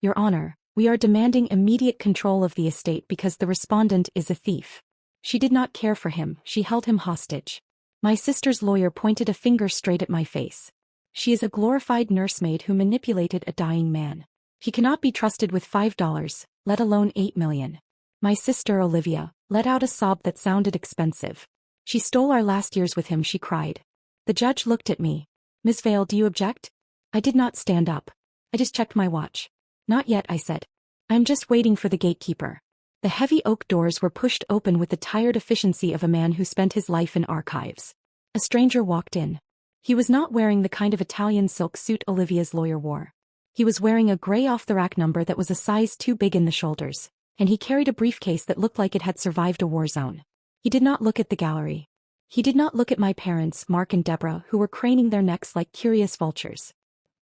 Your Honor, we are demanding immediate control of the estate because the respondent is a thief. She did not care for him, she held him hostage. My sister's lawyer pointed a finger straight at my face. She is a glorified nursemaid who manipulated a dying man. He cannot be trusted with $5, let alone $8 million. My sister Olivia let out a sob that sounded expensive. She stole our last years with him, she cried. The judge looked at me. Ms. Vale, do you object? I did not stand up. I just checked my watch. Not yet, I said. I'm just waiting for the gatekeeper. The heavy oak doors were pushed open with the tired efficiency of a man who spent his life in archives. A stranger walked in. He was not wearing the kind of Italian silk suit Olivia's lawyer wore. He was wearing a gray off-the-rack number that was a size too big in the shoulders, and he carried a briefcase that looked like it had survived a war zone. He did not look at the gallery. He did not look at my parents, Mark and Deborah, who were craning their necks like curious vultures.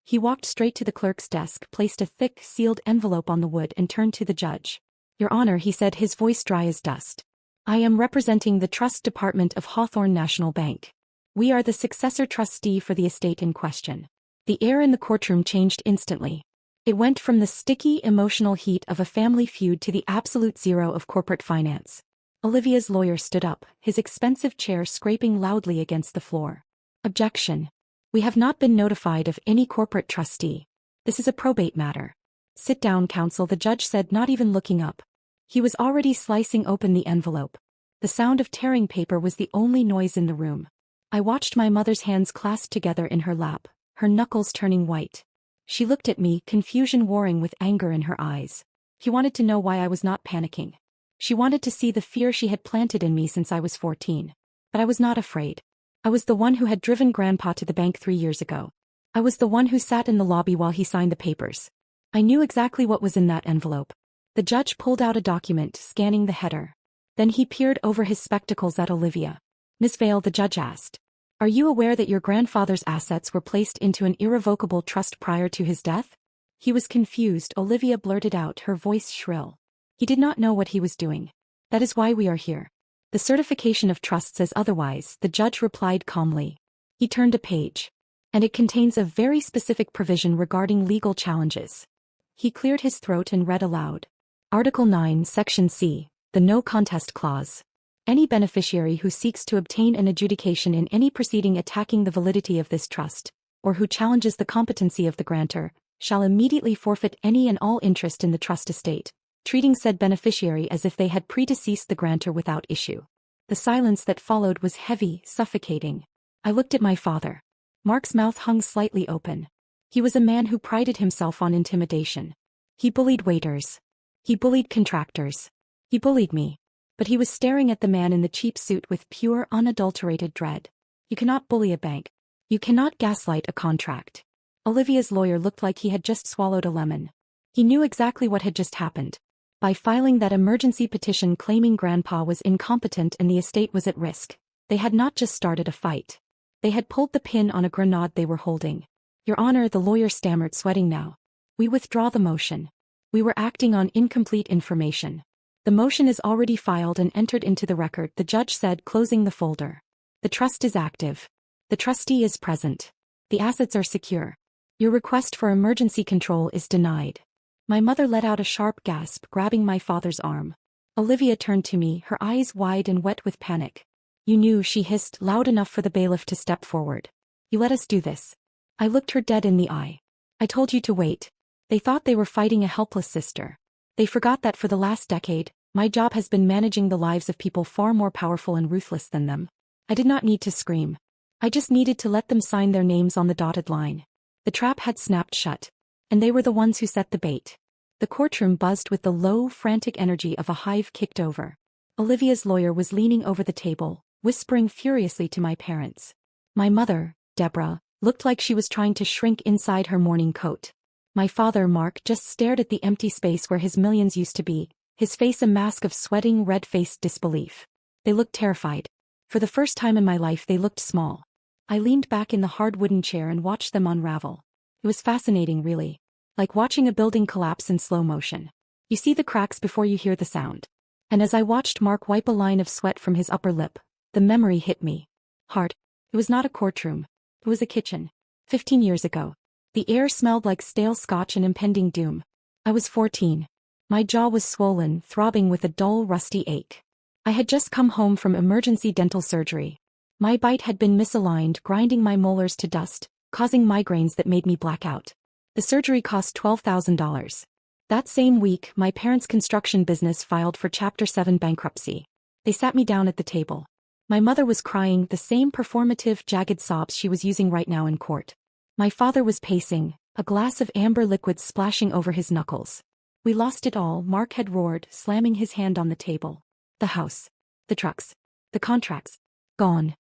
He walked straight to the clerk's desk, placed a thick, sealed envelope on the wood and turned to the judge. Your Honor, he said, his voice dry as dust. I am representing the Trust Department of Hawthorne National Bank. We are the successor trustee for the estate in question. The air in the courtroom changed instantly. It went from the sticky, emotional heat of a family feud to the absolute zero of corporate finance. Olivia's lawyer stood up, his expensive chair scraping loudly against the floor. Objection. We have not been notified of any corporate trustee. This is a probate matter. Sit down, counsel, the judge said, not even looking up. He was already slicing open the envelope. The sound of tearing paper was the only noise in the room. I watched my mother's hands clasped together in her lap, her knuckles turning white. She looked at me, confusion warring with anger in her eyes. She wanted to know why I was not panicking. She wanted to see the fear she had planted in me since I was 14. But I was not afraid. I was the one who had driven Grandpa to the bank 3 years ago. I was the one who sat in the lobby while he signed the papers. I knew exactly what was in that envelope. The judge pulled out a document, scanning the header. Then he peered over his spectacles at Olivia. Miss Vale, the judge asked. Are you aware that your grandfather's assets were placed into an irrevocable trust prior to his death? He was confused, Olivia blurted out, her voice shrill. He did not know what he was doing. That is why we are here. The certification of trust says otherwise, the judge replied calmly. He turned a page. And it contains a very specific provision regarding legal challenges. He cleared his throat and read aloud. Article 9, Section C, the No Contest Clause. Any beneficiary who seeks to obtain an adjudication in any proceeding attacking the validity of this trust, or who challenges the competency of the grantor, shall immediately forfeit any and all interest in the trust estate, treating said beneficiary as if they had predeceased the grantor without issue. The silence that followed was heavy, suffocating. I looked at my father. Mark's mouth hung slightly open. He was a man who prided himself on intimidation. He bullied waiters. He bullied contractors. He bullied me. But he was staring at the man in the cheap suit with pure, unadulterated dread. You cannot bully a bank. You cannot gaslight a contract. Olivia's lawyer looked like he had just swallowed a lemon. He knew exactly what had just happened. By filing that emergency petition claiming Grandpa was incompetent and the estate was at risk, they had not just started a fight. They had pulled the pin on a grenade they were holding. Your Honor, the lawyer stammered, sweating now. We withdraw the motion. We were acting on incomplete information. The motion is already filed and entered into the record, the judge said, closing the folder. The trust is active. The trustee is present. The assets are secure. Your request for emergency control is denied. My mother let out a sharp gasp, grabbing my father's arm. Olivia turned to me, her eyes wide and wet with panic. You knew, she hissed, loud enough for the bailiff to step forward. You let us do this. I looked her dead in the eye. I told you to wait. They thought they were fighting a helpless sister. They forgot that for the last decade, my job has been managing the lives of people far more powerful and ruthless than them. I did not need to scream. I just needed to let them sign their names on the dotted line. The trap had snapped shut. And they were the ones who set the bait. The courtroom buzzed with the low, frantic energy of a hive kicked over. Olivia's lawyer was leaning over the table, whispering furiously to my parents. My mother, Deborah, looked like she was trying to shrink inside her morning coat. My father, Mark, just stared at the empty space where his millions used to be, his face a mask of sweating, red-faced disbelief. They looked terrified. For the first time in my life they looked small. I leaned back in the hard wooden chair and watched them unravel. It was fascinating, really. Like watching a building collapse in slow motion. You see the cracks before you hear the sound. And as I watched Mark wipe a line of sweat from his upper lip, the memory hit me. Hard. It was not a courtroom. It was a kitchen. 15 years ago. The air smelled like stale scotch and impending doom. I was 14. My jaw was swollen, throbbing with a dull, rusty ache. I had just come home from emergency dental surgery. My bite had been misaligned, grinding my molars to dust, causing migraines that made me black out. The surgery cost $12,000. That same week, my parents' construction business filed for Chapter 7 bankruptcy. They sat me down at the table. My mother was crying, the same performative, jagged sobs she was using right now in court. My father was pacing, a glass of amber liquid splashing over his knuckles. We lost it all, Mark had roared, slamming his hand on the table. The house. The trucks. The contracts. Gone.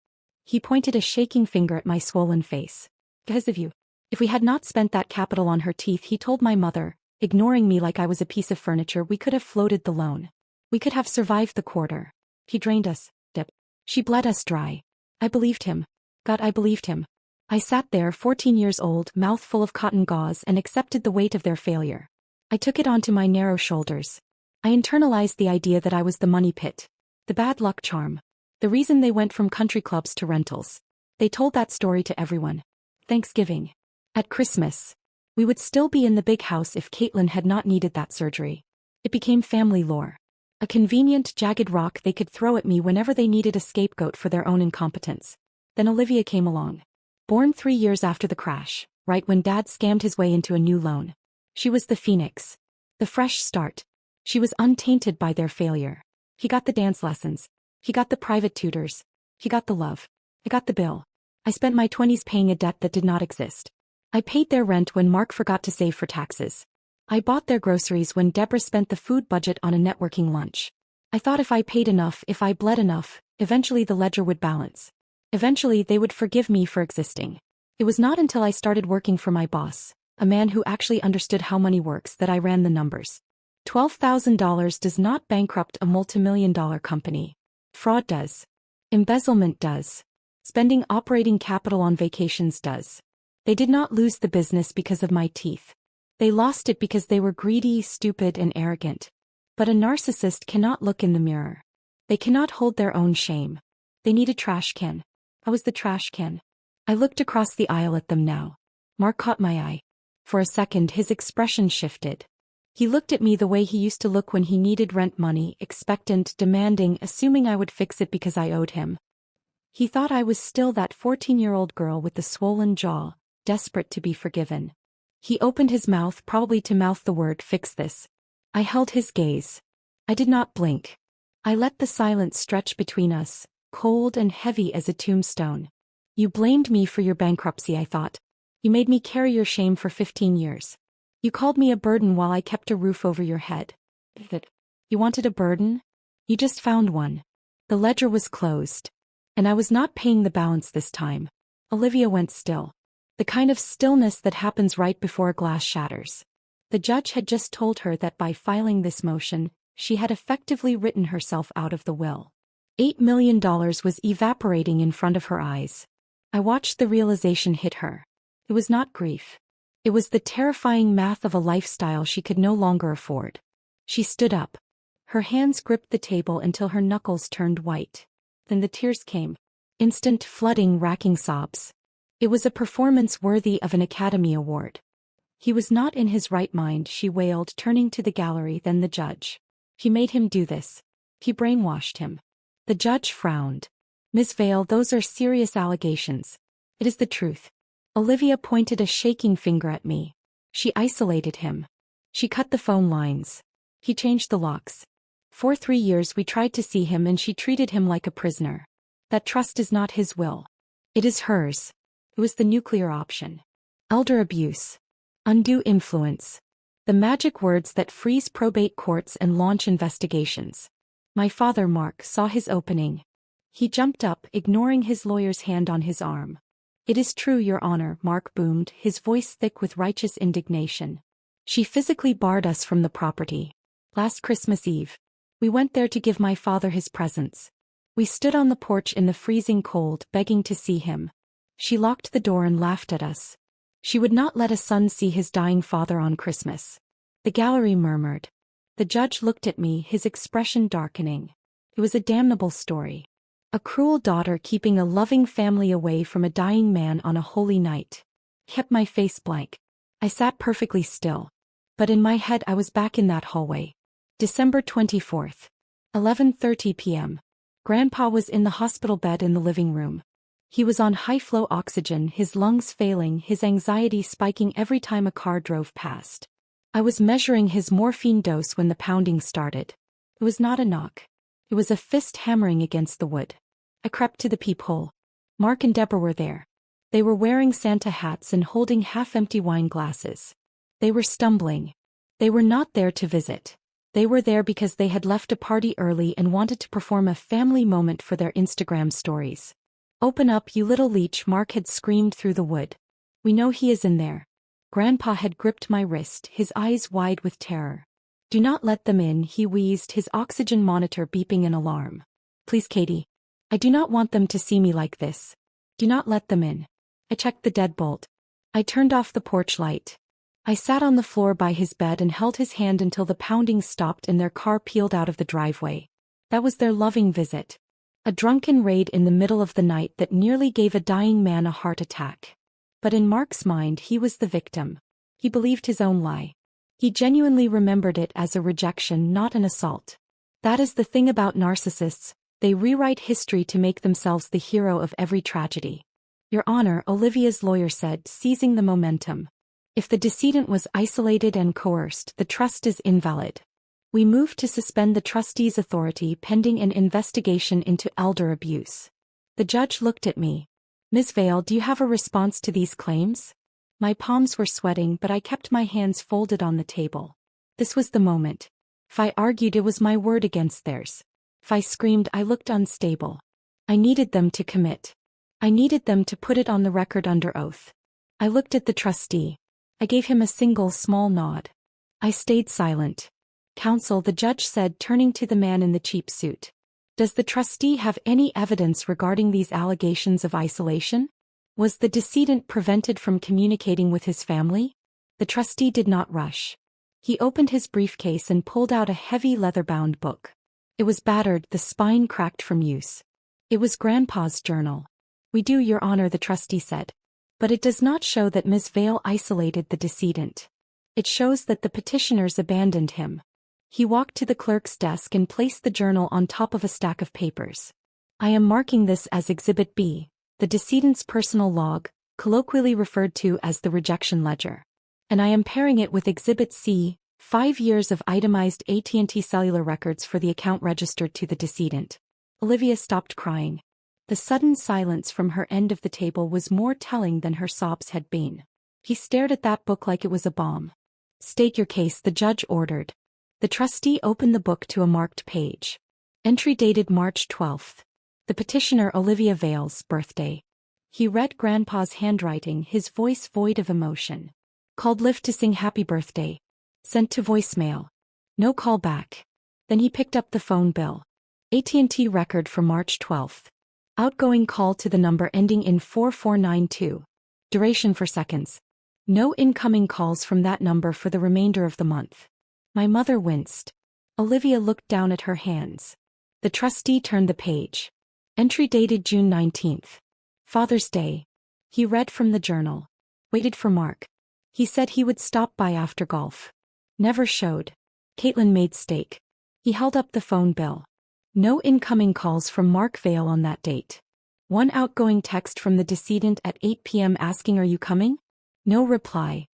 He pointed a shaking finger at my swollen face. Because of you. If we had not spent that capital on her teeth, he told my mother, ignoring me like I was a piece of furniture, we could have floated the loan. We could have survived the quarter. He drained us, Deb. She bled us dry. I believed him. God, I believed him. I sat there, 14 years old, mouth full of cotton gauze, and accepted the weight of their failure. I took it onto my narrow shoulders. I internalized the idea that I was the money pit. The bad luck charm. The reason they went from country clubs to rentals. They told that story to everyone. Thanksgiving. At Christmas. We would still be in the big house if Caitlin had not needed that surgery. It became family lore. A convenient, jagged rock they could throw at me whenever they needed a scapegoat for their own incompetence. Then Olivia came along. Born 3 years after the crash, right when Dad scammed his way into a new loan. She was the phoenix. The fresh start. She was untainted by their failure. He got the dance lessons. He got the private tutors. He got the love. I got the bill. I spent my 20s paying a debt that did not exist. I paid their rent when Mark forgot to save for taxes. I bought their groceries when Deborah spent the food budget on a networking lunch. I thought if I paid enough, if I bled enough, eventually the ledger would balance. Eventually they would forgive me for existing. It was not until I started working for my boss, a man who actually understood how money works, that I ran the numbers. $12,000 does not bankrupt a multimillion-dollar company. Fraud does. Embezzlement does. Spending operating capital on vacations does. They did not lose the business because of my teeth. They lost it because they were greedy, stupid, and arrogant. But a narcissist cannot look in the mirror. They cannot hold their own shame. They need a trash can. I was the trash can. I looked across the aisle at them now. Mark caught my eye. For a second his expression shifted. He looked at me the way he used to look when he needed rent money, expectant, demanding, assuming I would fix it because I owed him. He thought I was still that 14-year-old girl with the swollen jaw, desperate to be forgiven. He opened his mouth, probably to mouth the word, fix this. I held his gaze. I did not blink. I let the silence stretch between us, cold and heavy as a tombstone. You blamed me for your bankruptcy, I thought. You made me carry your shame for 15 years. You called me a burden while I kept a roof over your head. You wanted a burden? You just found one. The ledger was closed. And I was not paying the balance this time. Olivia went still. The kind of stillness that happens right before a glass shatters. The judge had just told her that by filing this motion, she had effectively written herself out of the will. $8 million was evaporating in front of her eyes. I watched the realization hit her. It was not grief. It was the terrifying math of a lifestyle she could no longer afford. She stood up. Her hands gripped the table until her knuckles turned white. Then the tears came. Instant, flooding, racking sobs. It was a performance worthy of an Academy Award. He was not in his right mind, she wailed, turning to the gallery, then the judge. He made him do this. He brainwashed him. The judge frowned. Miss Vale, those are serious allegations. It is the truth. Olivia pointed a shaking finger at me. She isolated him. She cut the phone lines. He changed the locks. For 3 years we tried to see him and she treated him like a prisoner. That trust is not his will. It is hers. It was the nuclear option. Elder abuse. Undue influence. The magic words that freeze probate courts and launch investigations. My father, Mark, saw his opening. He jumped up, ignoring his lawyer's hand on his arm. It is true, Your Honor, Mark boomed, his voice thick with righteous indignation. She physically barred us from the property. Last Christmas Eve. We went there to give my father his presents. We stood on the porch in the freezing cold, begging to see him. She locked the door and laughed at us. She would not let a son see his dying father on Christmas. The gallery murmured. The judge looked at me, his expression darkening. It was a damnable story. A cruel daughter keeping a loving family away from a dying man on a holy night. Kept my face blank. I sat perfectly still. But in my head I was back in that hallway. December 24th. 11:30 p.m. Grandpa was in the hospital bed in the living room. He was on high-flow oxygen, his lungs failing, his anxiety spiking every time a car drove past. I was measuring his morphine dose when the pounding started. It was not a knock. It was a fist hammering against the wood. I crept to the peephole. Mark and Deborah were there. They were wearing Santa hats and holding half-empty wine glasses. They were stumbling. They were not there to visit. They were there because they had left a party early and wanted to perform a family moment for their Instagram stories. "Open up, you little leech," Mark had screamed through the wood. "We know he is in there." Grandpa had gripped my wrist, his eyes wide with terror. "Do not let them in," he wheezed, his oxygen monitor beeping an alarm. "Please, Katie. I do not want them to see me like this. Do not let them in." I checked the deadbolt. I turned off the porch light. I sat on the floor by his bed and held his hand until the pounding stopped and their car peeled out of the driveway. That was their loving visit. A drunken raid in the middle of the night that nearly gave a dying man a heart attack. But in Mark's mind he was the victim. He believed his own lie. He genuinely remembered it as a rejection, not an assault. That is the thing about narcissists, they rewrite history to make themselves the hero of every tragedy. "Your Honor," Olivia's lawyer said, seizing the momentum. "If the decedent was isolated and coerced, the trust is invalid. We move to suspend the trustee's authority pending an investigation into elder abuse." The judge looked at me. "Ms. Vale, do you have a response to these claims?" My palms were sweating, but I kept my hands folded on the table. This was the moment. If I argued, it was my word against theirs. If I screamed, I looked unstable. I needed them to commit. I needed them to put it on the record under oath. I looked at the trustee. I gave him a single small nod. I stayed silent. "Counsel," the judge said, turning to the man in the cheap suit. "Does the trustee have any evidence regarding these allegations of isolation? Was the decedent prevented from communicating with his family?" The trustee did not rush. He opened his briefcase and pulled out a heavy leather-bound book. It was battered, the spine cracked from use. It was Grandpa's journal. "We do, Your Honor," the trustee said. "But it does not show that Ms. Vale isolated the decedent. It shows that the petitioners abandoned him." He walked to the clerk's desk and placed the journal on top of a stack of papers. "I am marking this as Exhibit B, the decedent's personal log, colloquially referred to as the rejection ledger. And I am pairing it with Exhibit C, 5 years of itemized AT&T cellular records for the account registered to the decedent." Olivia stopped crying. The sudden silence from her end of the table was more telling than her sobs had been. He stared at that book like it was a bomb. "State your case," the judge ordered. The trustee opened the book to a marked page. Entry dated March 12th. The petitioner Olivia Vale's birthday. He read Grandpa's handwriting, his voice void of emotion. "Called Lift to sing happy birthday. Sent to voicemail. No call back." Then he picked up the phone bill. AT&T record for March 12th. Outgoing call to the number ending in 4492. Duration for seconds. No incoming calls from that number for the remainder of the month. My mother winced. Olivia looked down at her hands. The trustee turned the page. Entry dated June 19th. Father's Day. He read from the journal. Waited for Mark. He said he would stop by after golf. Never showed. Caitlin made steak. He held up the phone bill. No incoming calls from Mark Vale on that date. One outgoing text from the decedent at 8 p.m. asking, "Are you coming?" No reply.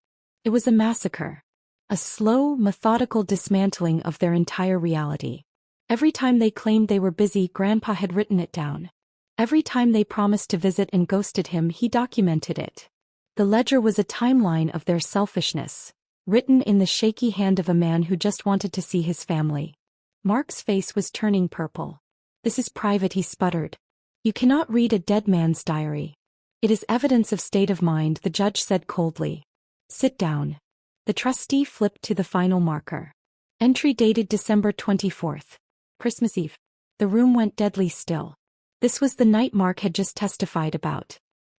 It was a massacre. A slow, methodical dismantling of their entire reality. Every time they claimed they were busy, Grandpa had written it down. Every time they promised to visit and ghosted him, he documented it. The ledger was a timeline of their selfishness, written in the shaky hand of a man who just wanted to see his family. Mark's face was turning purple. "This is private," he sputtered. "You cannot read a dead man's diary. It is evidence of state of mind," the judge said coldly. "Sit down." The trustee flipped to the final marker. Entry dated December 24th. Christmas Eve. The room went deadly still. This was the night Mark had just testified about.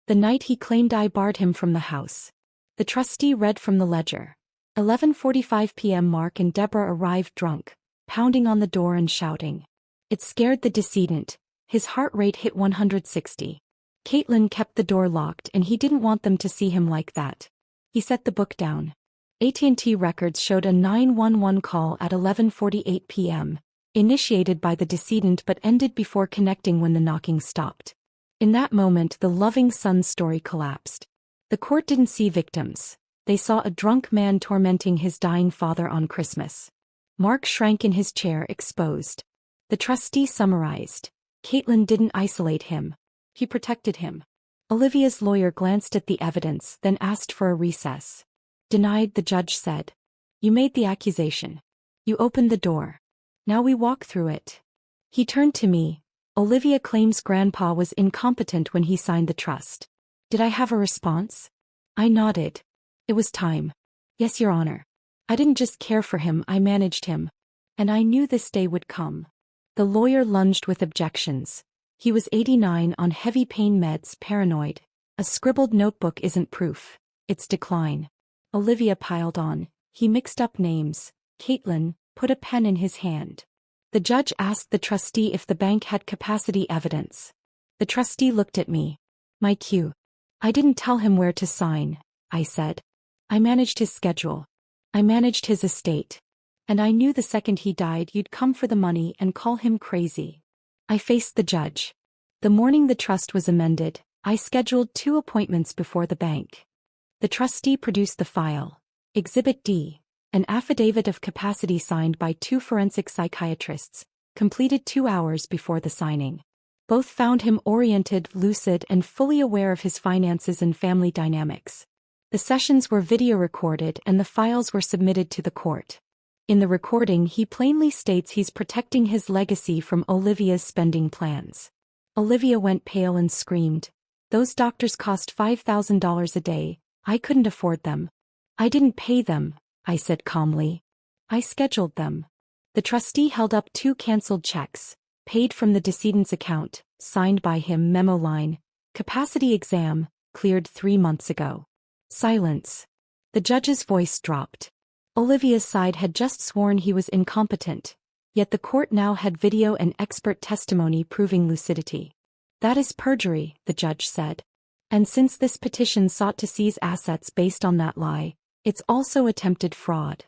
The night he claimed I barred him from the house. The trustee read from the ledger. 11:45 p.m. Mark and Deborah arrived drunk, pounding on the door and shouting. It scared the decedent. His heart rate hit 160. Caitlin kept the door locked and he didn't want them to see him like that. He set the book down. AT&T records showed a 911 call at 11:48 p.m., initiated by the decedent but ended before connecting when the knocking stopped. In that moment, the loving son's story collapsed. The court didn't see victims. They saw a drunk man tormenting his dying father on Christmas. Mark shrank in his chair, exposed. The trustee summarized. Caitlin didn't isolate him. He protected him. Olivia's lawyer glanced at the evidence, then asked for a recess. Denied, the judge said. You made the accusation. You opened the door. Now we walk through it. He turned to me. Olivia claims Grandpa was incompetent when he signed the trust. Did I have a response? I nodded. It was time. Yes, Your Honor. I didn't just care for him, I managed him. And I knew this day would come. The lawyer lunged with objections. He was 89 on heavy pain meds, paranoid. A scribbled notebook isn't proof. It's decline. Olivia piled on. He mixed up names. Caitlin put a pen in his hand. The judge asked the trustee if the bank had capacity evidence. The trustee looked at me. My cue. I didn't tell him where to sign, I said. I managed his schedule. I managed his estate. And I knew the second he died you'd come for the money and call him crazy. I faced the judge. The morning the trust was amended, I scheduled 2 appointments before the bank. The trustee produced the file. Exhibit D, an affidavit of capacity signed by 2 forensic psychiatrists, completed 2 hours before the signing. Both found him oriented, lucid, and fully aware of his finances and family dynamics. The sessions were video recorded and the files were submitted to the court. In the recording, he plainly states he's protecting his legacy from Olivia's spending plans. Olivia went pale and screamed. Those doctors cost $5,000 a day. I couldn't afford them. I didn't pay them, I said calmly. I scheduled them. The trustee held up 2 canceled checks, paid from the decedent's account, signed by him, memo line. Capacity exam, cleared 3 months ago. Silence. The judge's voice dropped. Olivia's side had just sworn he was incompetent, yet the court now had video and expert testimony proving lucidity. That is perjury, the judge said. And since this petition sought to seize assets based on that lie, it's also attempted fraud.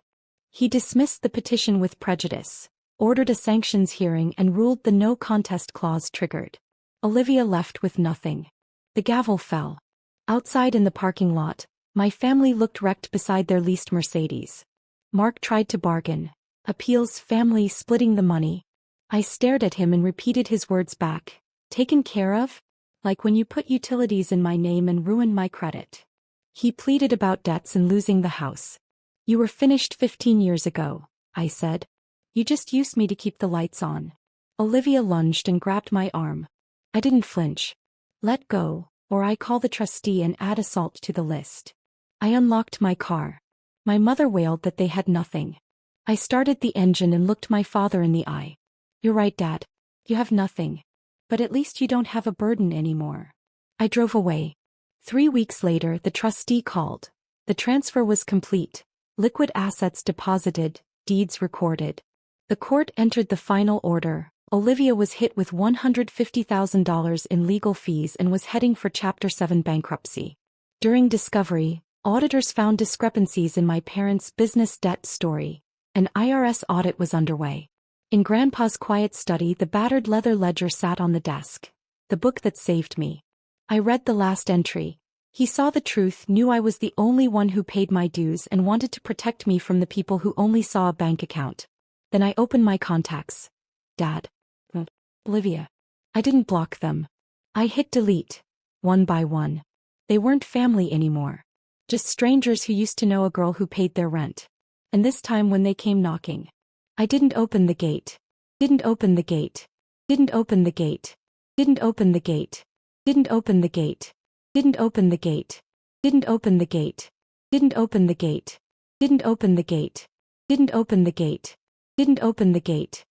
He dismissed the petition with prejudice, ordered a sanctions hearing, and ruled the no contest clause triggered. Olivia left with nothing. The gavel fell. Outside in the parking lot, my family looked wrecked beside their leased Mercedes. Mark tried to bargain. Appeals, family splitting the money. I stared at him and repeated his words back. Taken care of? Like when you put utilities in my name and ruined my credit. He pleaded about debts and losing the house. You were finished 15 years ago, I said. You just used me to keep the lights on. Olivia lunged and grabbed my arm. I didn't flinch. Let go, or I call the trustee and add assault to the list. I unlocked my car. My mother wailed that they had nothing. I started the engine and looked my father in the eye. You're right, Dad. You have nothing. But at least you don't have a burden anymore. I drove away. 3 weeks later, the trustee called. The transfer was complete. Liquid assets deposited, deeds recorded. The court entered the final order. Olivia was hit with $150,000 in legal fees and was heading for Chapter 7 bankruptcy. During discovery, auditors found discrepancies in my parents' business debt story. An IRS audit was underway. In Grandpa's quiet study, the battered leather ledger sat on the desk. The book that saved me. I read the last entry. He saw the truth, knew I was the only one who paid my dues, and wanted to protect me from the people who only saw a bank account. Then I opened my contacts. Dad. Olivia. I didn't block them. I hit delete. One by one. They weren't family anymore. Just strangers who used to know a girl who paid their rent. And this time when they came knocking, I didn't open the gate. Didn't open the gate. Didn't open the gate. Didn't open the gate. Didn't open the gate. Didn't open the gate. Didn't open the gate. Didn't open the gate. Didn't open the gate. Didn't open the gate. Didn't open the gate.